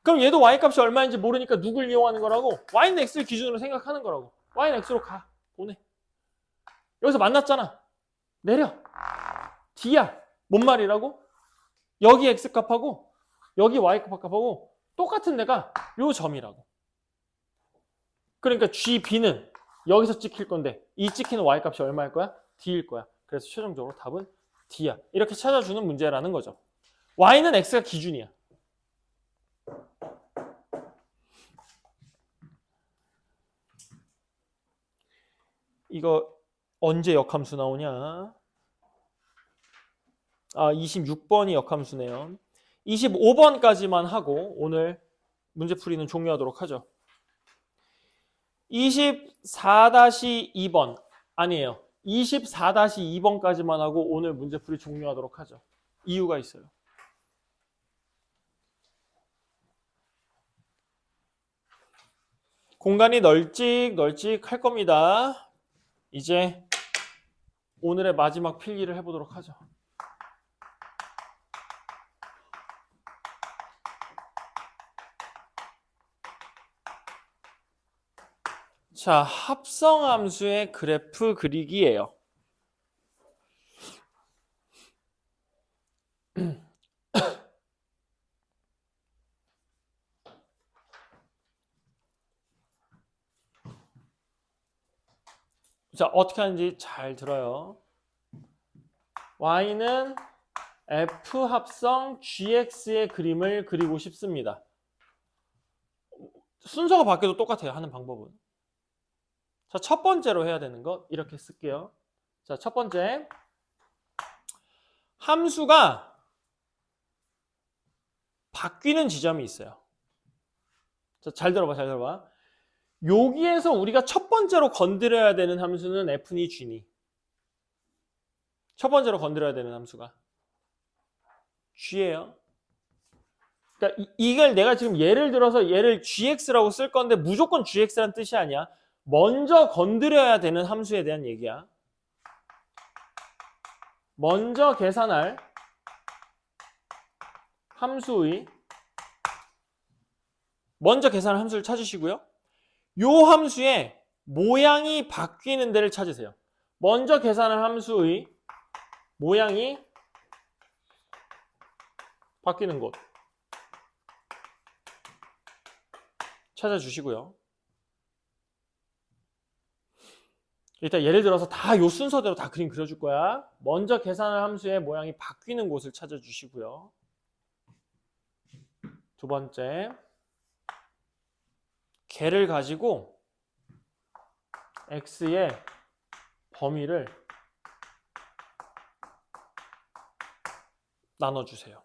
그럼 얘도 y 값이 얼마인지 모르니까 누굴 이용하는 거라고? y는 x를 기준으로 생각하는 거라고. y는 x로 가. 보내. 여기서 만났잖아. 내려. d야. 뭔 말이라고? 여기 x값하고 여기 y값하고 똑같은 데가 요 점이라고. 그러니까 gb는 여기서 찍힐 건데 이 찍히는 y값이 얼마일 거야? d일 거야. 그래서 최종적으로 답은 d야. 이렇게 찾아주는 문제라는 거죠. y는 x가 기준이야. 이거 언제 역함수 나오냐? 26번이 역함수네요. 25번까지만 하고 오늘 문제풀이는 종료하도록 하죠. 24-2번 아니에요. 24-2번까지만 하고 오늘 문제풀이 종료하도록 하죠. 이유가 있어요. 공간이 널찍할 겁니다. 이제 오늘의 마지막 필기를 해보도록 하죠. 자, 합성함수의 그래프 그리기예요. 자, 어떻게 하는지 잘 들어요. y는 f 합성 gx의 그림을 그리고 싶습니다. 순서가 바뀌어도 똑같아요. 하는 방법은. 자, 첫 번째로 해야 되는 거 이렇게 쓸게요. 자, 첫 번째. 함수가 바뀌는 지점이 있어요. 자, 잘 들어봐. 여기에서 우리가 첫 번째로 건드려야 되는 함수는 f니 g니. 첫 번째로 건드려야 되는 함수가 g예요. 그러니까 이걸 내가 지금 예를 들어서 얘를 gx라고 쓸 건데 무조건 gx란 뜻이 아니야. 먼저 건드려야 되는 함수에 대한 얘기야. 먼저 계산할 함수의 먼저 계산할 함수를 찾으시고요. 요 함수의 모양이 바뀌는 데를 찾으세요. 먼저 계산할 함수의 모양이 바뀌는 곳 찾아주시고요. 일단 예를 들어서 다 요 순서대로 다 그림 그려줄 거야. 먼저 계산할 함수의 모양이 바뀌는 곳을 찾아주시고요. 두 번째, 걔를 가지고 x의 범위를 나눠주세요.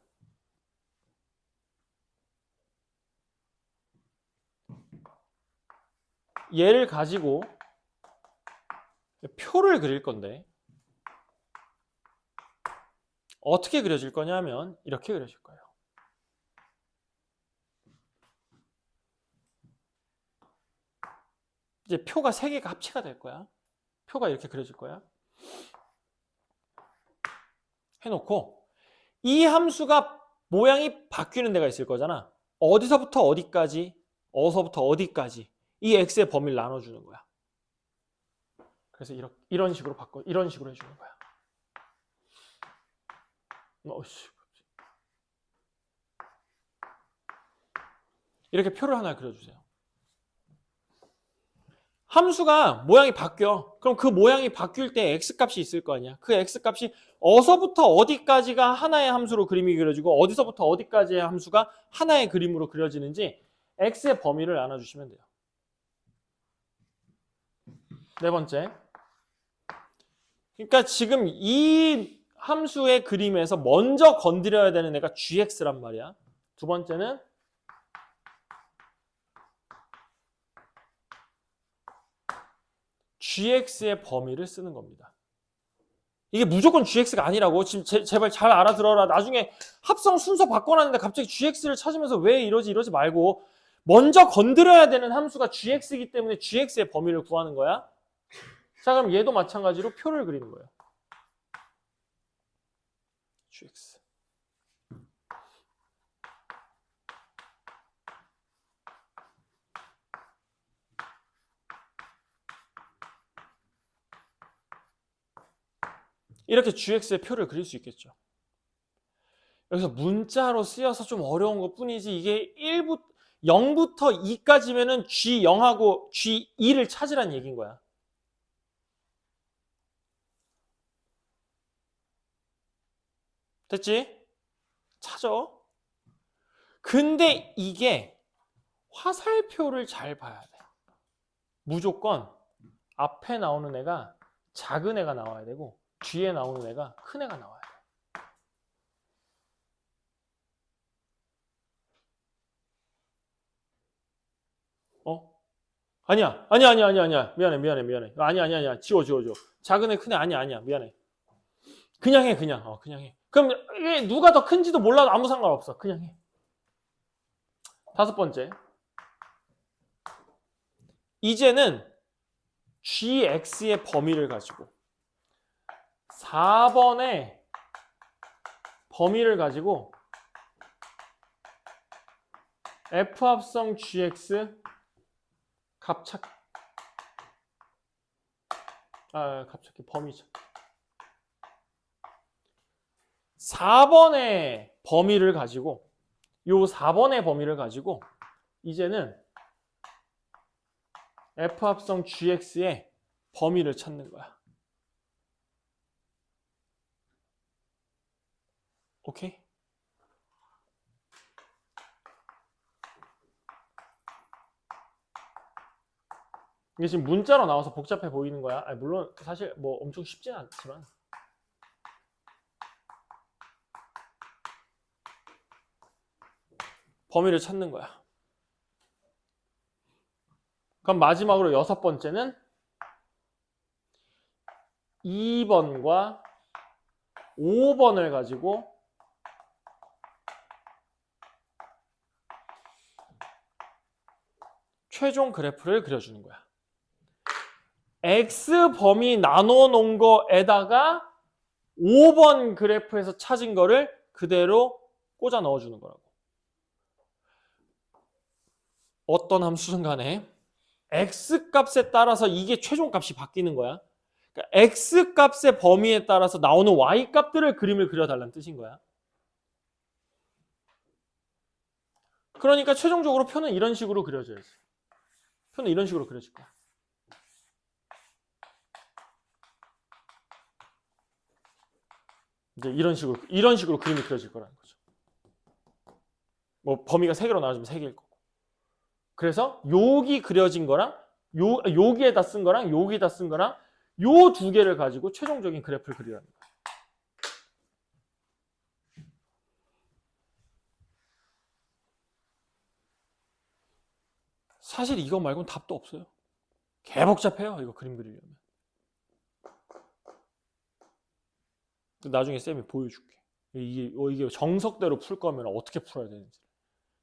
얘를 가지고 표를 그릴 건데 어떻게 그려질 거냐면 이렇게 그려질 거예요. 이제 표가 3개가 합체가 될 거야. 표가 이렇게 그려질 거야. 해놓고 이 함수가 모양이 바뀌는 데가 있을 거잖아. 어디서부터 어디까지, 어서부터 어디까지 이 x의 범위를 나눠주는 거야. 그래서 이런 식으로 이런 식으로 해주는 거야. 이렇게 표를 하나 그려주세요. 함수가 모양이 바뀌어. 그럼 그 모양이 바뀔 때 x값이 있을 거 아니야. 그 x값이 어서부터 어디까지가 하나의 함수로 그림이 그려지고 어디서부터 어디까지의 함수가 하나의 그림으로 그려지는지 x의 범위를 나눠주시면 돼요. 네 번째. 그러니까 지금 이 함수의 그림에서 먼저 건드려야 되는 애가 gx란 말이야. 두 번째는 gx의 범위를 쓰는 겁니다. 이게 무조건 gx가 아니라고. 지금 제발 잘 알아들어라. 나중에 합성 순서 바꿔놨는데 갑자기 gx를 찾으면서 왜 이러지 말고 먼저 건드려야 되는 함수가 gx이기 때문에 gx의 범위를 구하는 거야. 자, 그럼 얘도 마찬가지로 표를 그리는 거예요. gx. 이렇게 gx의 표를 그릴 수 있겠죠. 여기서 문자로 쓰여서 좀 어려운 것 뿐이지 이게 0부터 2까지면은 G0하고 G2를 찾으란 얘기인 거야. 됐지? 찾아. 근데 이게 화살표를 잘 봐야 돼. 무조건 앞에 나오는 애가 작은 애가 나와야 되고 뒤에 나오는 애가 큰 애가 나와야 돼. 아니야. 미안해. 아니야. 지워. 작은 애, 큰 애 아니야. 미안해. 그냥 해. 그냥 해. 그럼 이게 누가 더 큰지도 몰라도 아무 상관없어. 그냥 해. 5번째. 이제는 gx의 범위를 가지고 4번의 범위를 가지고 f합성 gx 갑자기 범위 4번의 범위를 가지고 이제는 f합성 gx의 범위를 찾는 거야. 오케이? 이게 지금 문자로 나와서 복잡해 보이는 거야. 물론 사실 뭐 엄청 쉽진 않지만 범위를 찾는 거야. 그럼 마지막으로 6번째는 2번과 5번을 가지고 최종 그래프를 그려주는 거야. X 범위 나눠 놓은 거에다가 5번 그래프에서 찾은 거를 그대로 꽂아 넣어주는 거라고. 어떤 함수든 간에 X 값에 따라서 이게 최종 값이 바뀌는 거야. 그러니까 X 값의 범위에 따라서 나오는 Y 값들을 그림을 그려달라는 뜻인 거야. 그러니까 최종적으로 표는 이런 식으로 그려져야지. 표는 이런 식으로 그려질 거야. 이제 이런 식으로 그림이 그려질 거라는 거죠. 뭐 범위가 3개로 나눠지면 3개일 거고. 그래서 여기 그려진 거랑 여기에다 쓴 거랑 여기에다 쓴 거랑 요 2개를 가지고 최종적인 그래프를 그리라는 거예요. 사실 이거 말고는 답도 없어요. 개복잡해요. 이거 그림 그리려면. 나중에 쌤이 보여줄게. 이게 정석대로 풀 거면 어떻게 풀어야 되는지.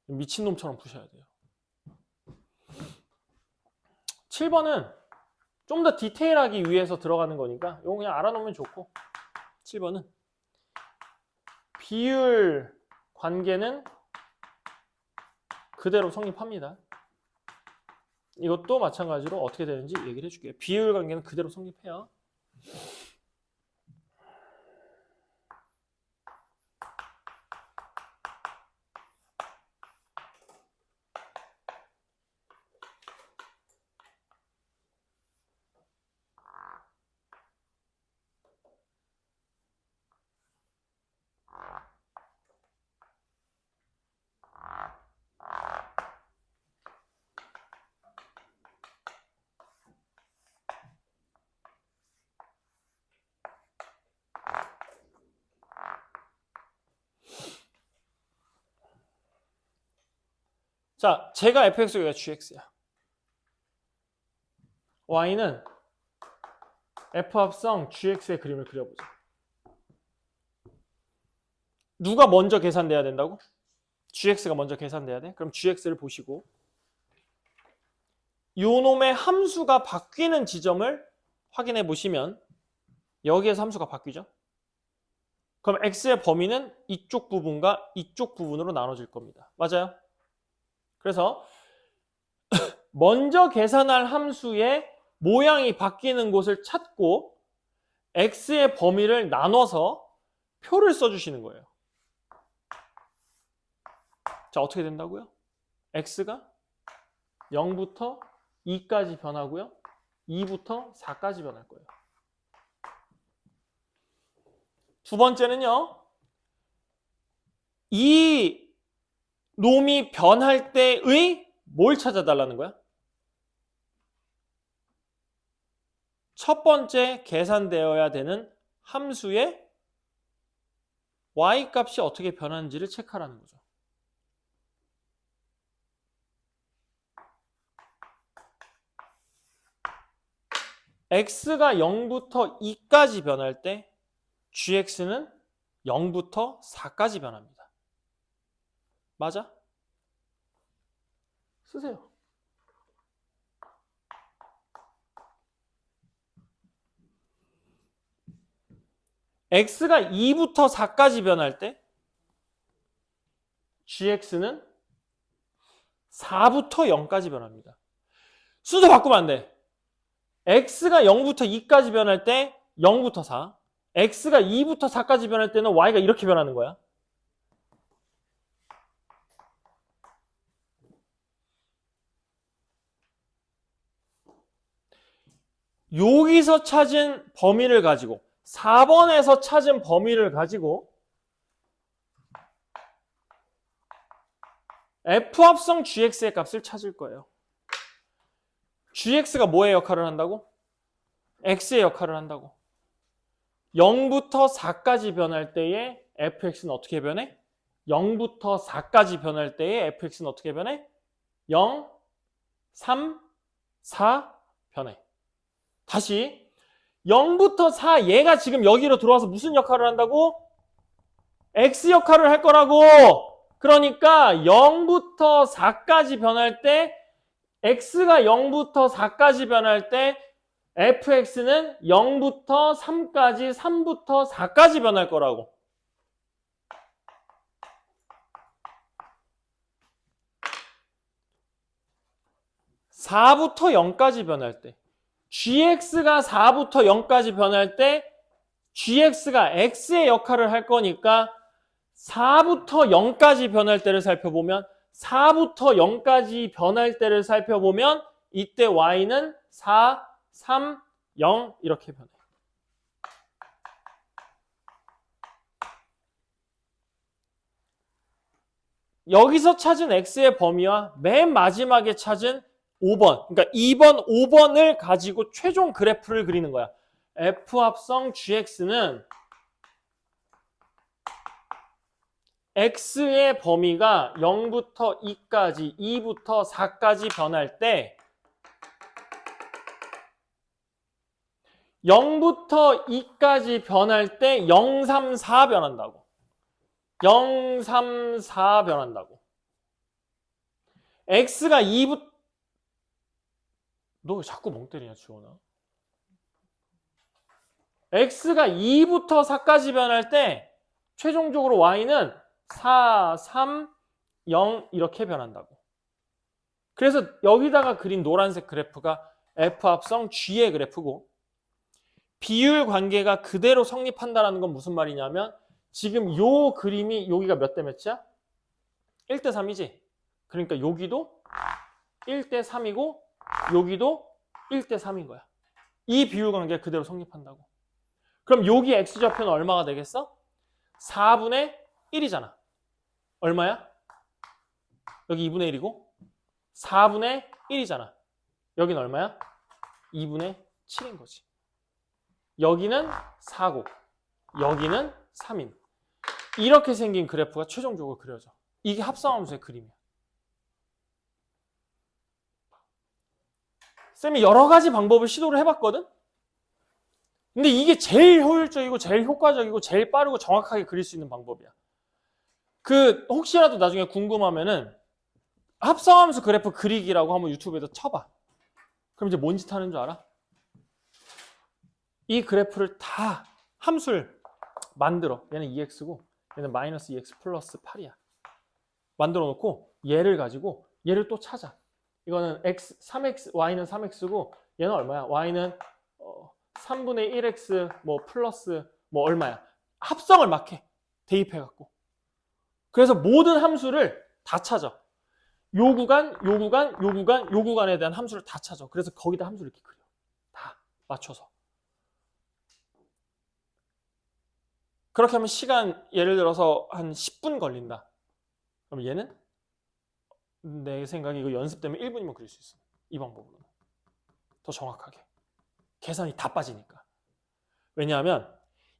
미친놈처럼 푸셔야 돼요. 7번은 좀 더 디테일하기 위해서 들어가는 거니까 이거 그냥 알아놓으면 좋고 7번은 비율 관계는 그대로 성립합니다. 이것도 마찬가지로 어떻게 되는지 얘기를 해줄게요. 비율 관계는 그대로 성립해요. 자, 제가 fx, 여기가 gx야. y는 f합성 gx의 그림을 그려보자. 누가 먼저 계산돼야 된다고? gx가 먼저 계산돼야 돼? 그럼 gx를 보시고 요 놈의 함수가 바뀌는 지점을 확인해 보시면 여기에서 함수가 바뀌죠? 그럼 x의 범위는 이쪽 부분과 이쪽 부분으로 나눠질 겁니다. 맞아요? 그래서 먼저 계산할 함수의 모양이 바뀌는 곳을 찾고 x의 범위를 나눠서 표를 써주시는 거예요. 자, 어떻게 된다고요? x가 0부터 2까지 변하고요. 2부터 4까지 변할 거예요. 두 번째는요. 이 놈이 변할 때의 뭘 찾아달라는 거야? 첫 번째 계산되어야 되는 함수의 y 값이 어떻게 변하는지를 체크하라는 거죠. x가 0부터 2까지 변할 때 gx는 0부터 4까지 변합니다. 맞아? 쓰세요. x가 2부터 4까지 변할 때 gx는 4부터 0까지 변합니다. 순서 바꾸면 안 돼. x가 0부터 2까지 변할 때 0부터 4, x가 2부터 4까지 변할 때는 y가 이렇게 변하는 거야. 여기서 찾은 범위를 가지고 4번에서 찾은 범위를 가지고 F합성 gx의 값을 찾을 거예요. gx가 뭐의 역할을 한다고? x의 역할을 한다고. 0부터 4까지 변할 때의 fx는 어떻게 변해? 0부터 4까지 변할 때의 fx는 어떻게 변해? 0, 3, 4 변해. 다시 0부터 4 얘가 지금 여기로 들어와서 무슨 역할을 한다고? x 역할을 할 거라고. 그러니까 0부터 4까지 변할 때 x가 0부터 4까지 변할 때 fx는 0부터 3까지, 3부터 4까지 변할 거라고. (4부터 0까지) 변할 때 gx가 4부터 0까지 변할 때 gx가 x의 역할을 할 거니까 4부터 0까지 변할 때를 살펴보면 4부터 0까지 변할 때를 살펴보면 이때 y는 4, 3, 0 이렇게 변해. 여기서 찾은 x의 범위와 맨 마지막에 찾은 5번, 그러니까 2번, 5번을 가지고 최종 그래프를 그리는 거야. F합성 gx는 x의 범위가 0부터 2까지, 2부터 4까지 변할 때 0부터 2까지 변할 때 0, 3, 4 변한다고. 0, 3, 4 변한다고. x가 2부터 너 왜 자꾸 멍 때리냐, 지원아? x가 2부터 4까지 변할 때 최종적으로 y는 4, 3, 0 이렇게 변한다고. 그래서 여기다가 그린 노란색 그래프가 F합성 G의 그래프고 비율 관계가 그대로 성립한다는 건 무슨 말이냐면 지금 요 그림이 여기가 몇 대 몇이야? 1대 3이지? 그러니까 여기도 1대 3이고 여기도 1대 3인 거야. 이 비율 관계가 그대로 성립한다고. 그럼 여기 x좌표는 얼마가 되겠어? 4분의 1이잖아. 얼마야? 여기 2분의 1이고 4분의 1이잖아. 여기는 얼마야? 2분의 7인 거지. 여기는 4고 여기는 3인. 이렇게 생긴 그래프가 최종적으로 그려져. 이게 합성함수의 그림이야. 쌤이 여러 가지 방법을 시도를 해봤거든? 근데 이게 제일 효율적이고 제일 효과적이고 제일 빠르고 정확하게 그릴 수 있는 방법이야. 혹시라도 나중에 궁금하면은 합성함수 그래프 그리기라고 한번 유튜브에다 쳐봐. 그럼 이제 뭔 짓 하는 줄 알아? 이 그래프를 다 함수를 만들어. 얘는 2x고 얘는 마이너스 2x 플러스 8이야. 만들어 놓고 얘를 가지고 얘를 또 찾아. 이거는 x, 3x, y는 3x고 얘는 얼마야? y는 3분의 1x 뭐 플러스 뭐 얼마야? 합성을 막 해. 대입해갖고. 그래서 모든 함수를 다 찾아. 요 구간, 요 구간, 요 구간, 요 구간에 대한 함수를 다 찾아. 그래서 거기다 함수를 이렇게 그려. 다 맞춰서. 그렇게 하면 시간 예를 들어서 한 10분 걸린다. 그럼 얘는 내 생각에 이거 연습 때문에 1분이면 그릴 수 있어. 이 방법으로는 더 정확하게 계산이 다 빠지니까. 왜냐하면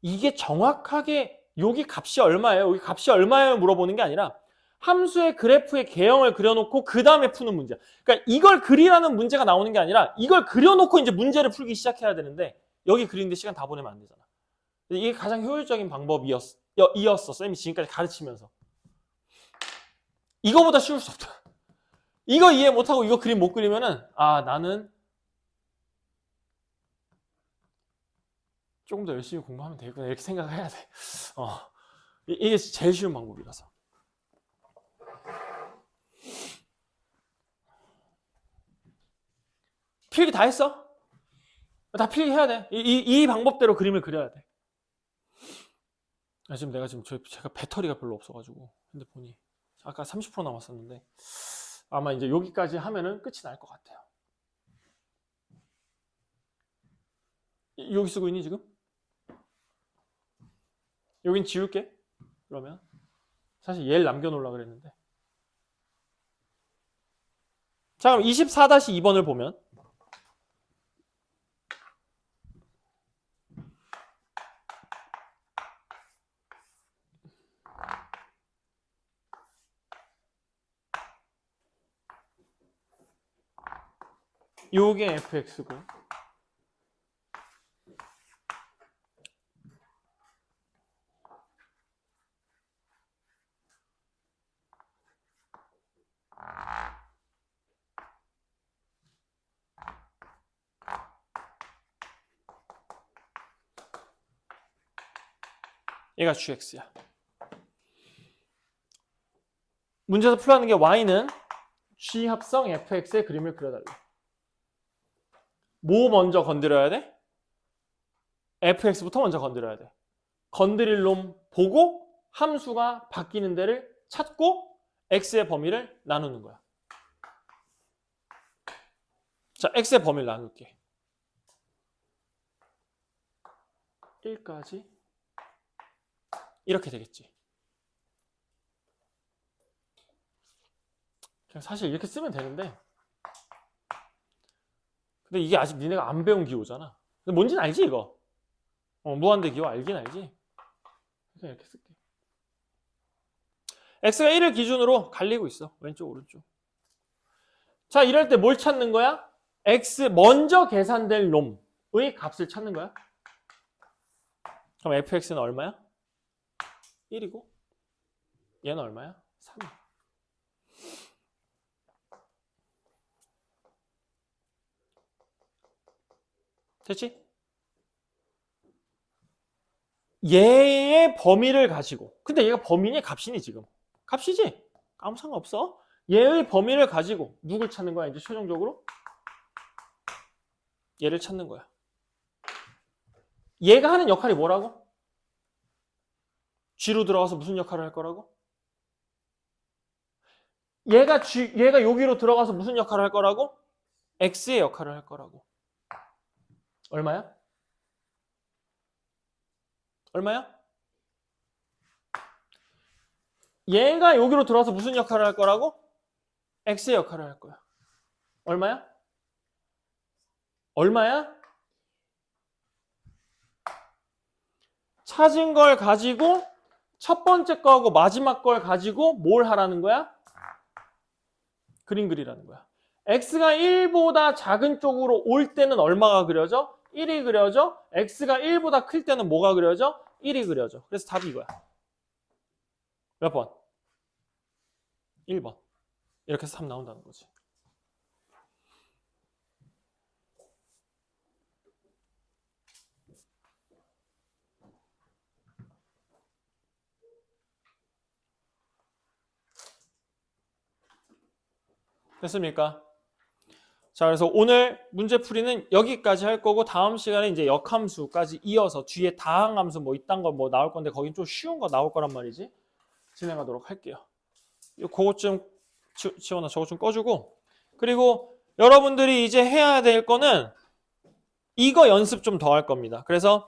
이게 정확하게 여기 값이 얼마예요? 여기 값이 얼마예요? 물어보는 게 아니라 함수의 그래프의 개형을 그려놓고 그 다음에 푸는 문제. 그러니까 이걸 그리라는 문제가 나오는 게 아니라 이걸 그려놓고 이제 문제를 풀기 시작해야 되는데 여기 그리는데 시간 다 보내면 안 되잖아. 이게 가장 효율적인 방법이었어. 쌤이 지금까지 가르치면서. 이거보다 쉬울 수 없다. 이거 이해 못하고 이거 그림 못 그리면은 아 나는 조금 더 열심히 공부하면 되겠구나 이렇게 생각해야 돼. 이게 제일 쉬운 방법이라서. 필기 다 했어? 다 필기해야 돼. 이 방법대로 그림을 그려야 돼. 지금 내가 제가 배터리가 별로 없어가지고 핸드폰이 아까 30% 남았었는데 아마 이제 여기까지 하면은 끝이 날 것 같아요. 여기 쓰고 있니 지금? 여긴 지울게. 그러면 사실 얘를 남겨놓으려고 그랬는데. 자 그럼 24-2번을 보면 요게 fx고 얘가 gx야. 문제에서 풀어하는 게 y는 g 합성 fx의 그림을 그려달래. 뭐 먼저 건드려야 돼? fx부터 먼저 건드려야 돼. 건드릴 놈 보고 함수가 바뀌는 데를 찾고 x의 범위를 나누는 거야. 자, x의 범위를 나눌게. 1까지 이렇게 되겠지. 그냥 사실 이렇게 쓰면 되는데 근데 이게 아직 니네가 안 배운 기호잖아. 근데 뭔지는 알지 이거? 무한대 기호 알긴 알지? 그냥 이렇게 쓸게. x가 1을 기준으로 갈리고 있어. 왼쪽 오른쪽. 자 이럴 때 뭘 찾는 거야? x 먼저 계산될 놈의 값을 찾는 거야. 그럼 fx는 얼마야? 1이고 얘는 얼마야? 3이야. 됐지? 얘의 범위를 가지고 근데 얘가 범위니 값이니 지금? 값이지? 아무 상관없어. 얘의 범위를 가지고 누굴 찾는 거야? 이제 최종적으로 얘를 찾는 거야. 얘가 하는 역할이 뭐라고? G로 들어가서 무슨 역할을 할 거라고? 얘가 여기로 들어가서 무슨 역할을 할 거라고? X의 역할을 할 거라고. 얼마야? 얼마야? 얘가 여기로 들어와서 무슨 역할을 할 거라고? X의 역할을 할 거야. 얼마야? 얼마야? 찾은 걸 가지고 첫 번째 거하고 마지막 걸 가지고 뭘 하라는 거야? 그림 그리라는 거야. X가 1보다 작은 쪽으로 올 때는 얼마가 그려져? 1이 그려져. X가 1보다 클 때는 뭐가 그려져? 1이 그려져. 그래서 답이 이거야. 몇 번? 1번. 이렇게 해서 답 나온다는 거지. 됐습니까? 자, 그래서 오늘 문제풀이는 여기까지 할 거고 다음 시간에 이제 역함수까지 이어서 뒤에 다항함수 뭐 이딴 거 뭐 나올 건데 거긴 좀 쉬운 거 나올 거란 말이지. 진행하도록 할게요. 그것 좀 지원아 저거 좀 꺼주고 그리고 여러분들이 이제 해야 될 거는 이거 연습 좀 더 할 겁니다. 그래서